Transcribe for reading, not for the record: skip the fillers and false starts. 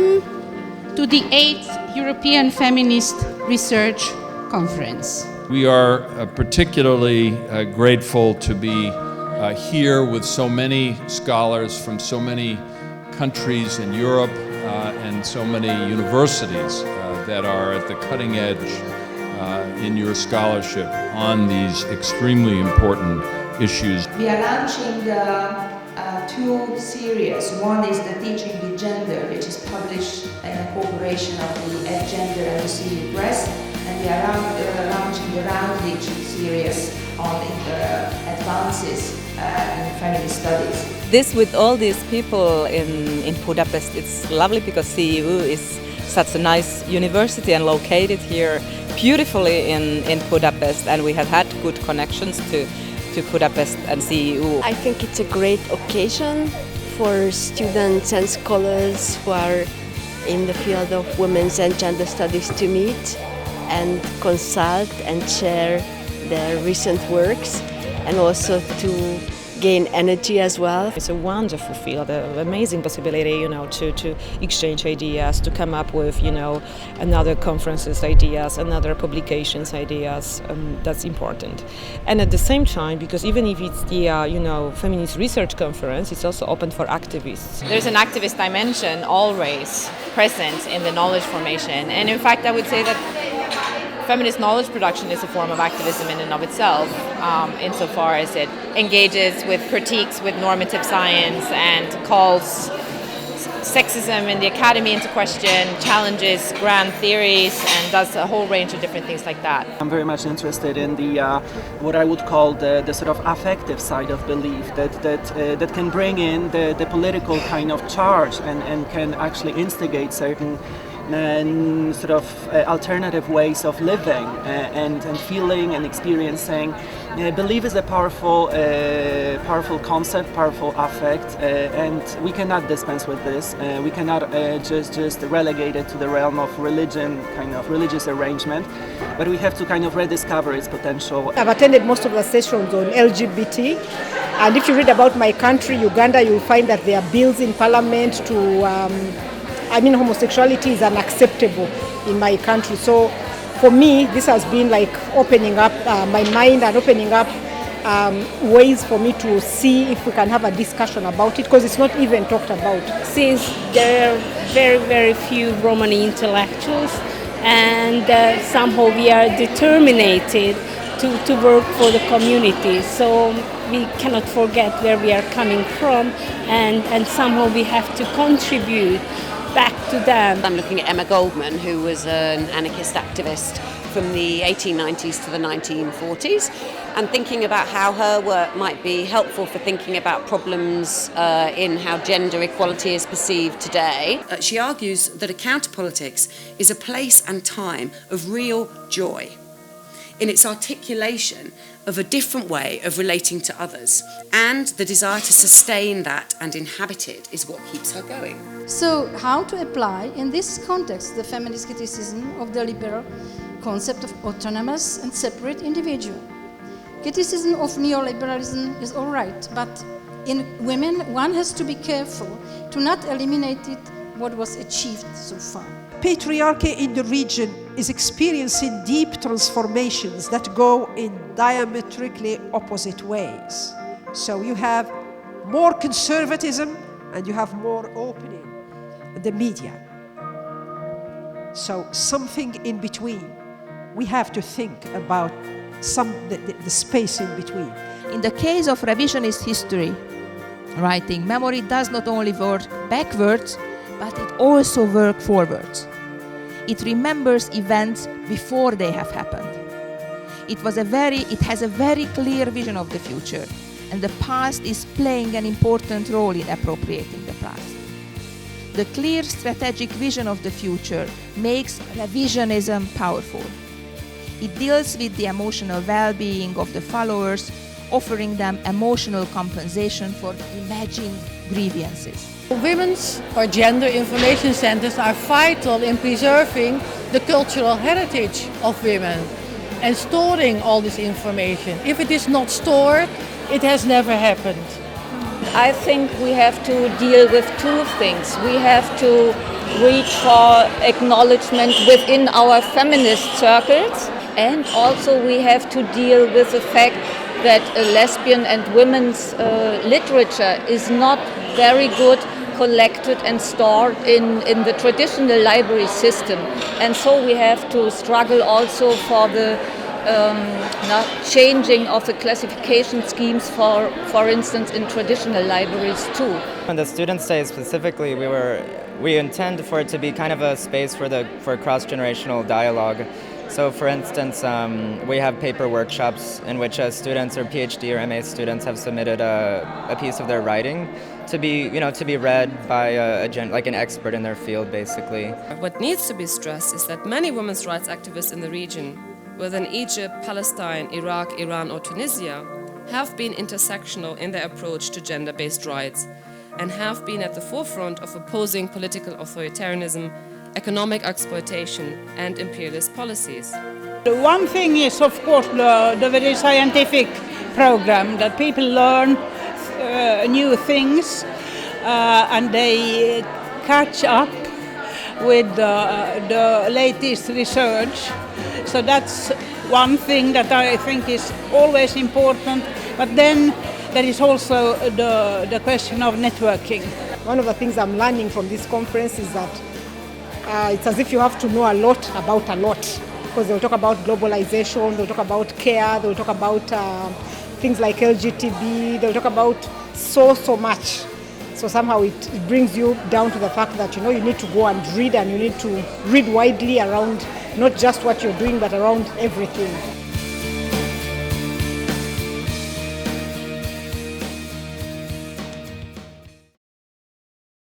Welcome to the 8th European Feminist Research Conference. We are particularly grateful to be here with so many scholars from so many countries in Europe and so many universities that are at the cutting edge in your scholarship on these extremely important issues. We are launching two series. One is the Teaching with Gender, which is published in a cooperation of the Gender and the CEU Press, and we are launching the Round-Reaching series on the advances in feminist studies. This with all these people in Budapest, it's lovely because CEU is such a nice university and located here beautifully in Budapest, and we have had good connections to Budapest and CEU. I think it's a great occasion for students and scholars who are in the field of women's and gender studies to meet and consult and share their recent works, and also to gain energy as well. It's a wonderful field, an amazing possibility, to exchange ideas, to come up with, another conferences ideas, another publications ideas. That's important. And at the same time, because even if it's the, feminist research conference, it's also open for activists. There's an activist dimension always present in the knowledge formation. And in fact, I would say that feminist knowledge production is a form of activism in and of itself, insofar as it engages with critiques with normative science and calls sexism in the academy into question, challenges grand theories, and does a whole range of different things like that. I'm very much interested in the what I would call the sort of affective side of belief that can bring in the political kind of charge and can actually instigate certain and sort of alternative ways of living and feeling and experiencing. Belief is a powerful concept, powerful affect, and we cannot dispense with this. We cannot just relegate it to the realm of religion, kind of religious arrangement, but we have to kind of rediscover its potential. I've attended most of the sessions on LGBT, and if you read about my country, Uganda, you'll find that there are bills in parliament to homosexuality is unacceptable in my country. So for me, this has been like opening up my mind and opening up ways for me to see if we can have a discussion about it, because it's not even talked about. Since there are very, very few Romani intellectuals, and somehow we are determined to work for the community. So we cannot forget where we are coming from, and somehow we have to contribute back to them. I'm looking at Emma Goldman, who was an anarchist activist from the 1890s to the 1940s, and thinking about how her work might be helpful for thinking about problems in how gender equality is perceived today. She argues that a counter-politics is a place and time of real joy in its articulation of a different way of relating to others, and the desire to sustain that and inhabit it is what keeps her going. So how to apply in this context the feminist criticism of the liberal concept of autonomous and separate individual? Criticism of neoliberalism is all right, but in women one has to be careful to not eliminate it what was achieved so far. Patriarchy in the region is experiencing deep transformations that go in diametrically opposite ways. So you have more conservatism and you have more opening in the media. So something in between. We have to think about the space in between. In the case of revisionist history writing, memory does not only work backwards, but it also works forwards. It remembers events before they have happened. It has a very clear vision of the future, and the past is playing an important role in appropriating the past. The clear strategic vision of the future makes revisionism powerful. It deals with the emotional well-being of the followers, offering them emotional compensation for imagined grievances. Women's or gender information centers are vital in preserving the cultural heritage of women and storing all this information. If it is not stored, it has never happened. I think we have to deal with two things. We have to reach for acknowledgement within our feminist circles, and also we have to deal with the fact that lesbian and women's literature is not very good collected and stored in the traditional library system. And so we have to struggle also for the changing of the classification schemes, for instance, in traditional libraries too. On the Students' Day specifically, we intend for it to be kind of a space for cross-generational dialogue. So, for instance, we have paper workshops in which students or PhD or MA students have submitted a piece of their writing to be read by an expert in their field, basically. What needs to be stressed is that many women's rights activists in the region, whether in Egypt, Palestine, Iraq, Iran, or Tunisia, have been intersectional in their approach to gender-based rights and have been at the forefront of opposing political authoritarianism, economic exploitation, and imperialist policies. The one thing is, of course, the very scientific program, that people learn new things and they catch up with the latest research. So that's one thing that I think is always important. But then there is also the question of networking. One of the things I'm learning from this conference is that it's as if you have to know a lot about a lot, because they'll talk about globalization, they'll talk about care, they'll talk about things like LGTB, they'll talk about so much. So somehow it brings you down to the fact that you need to go and you need to read widely around not just what you're doing but around everything.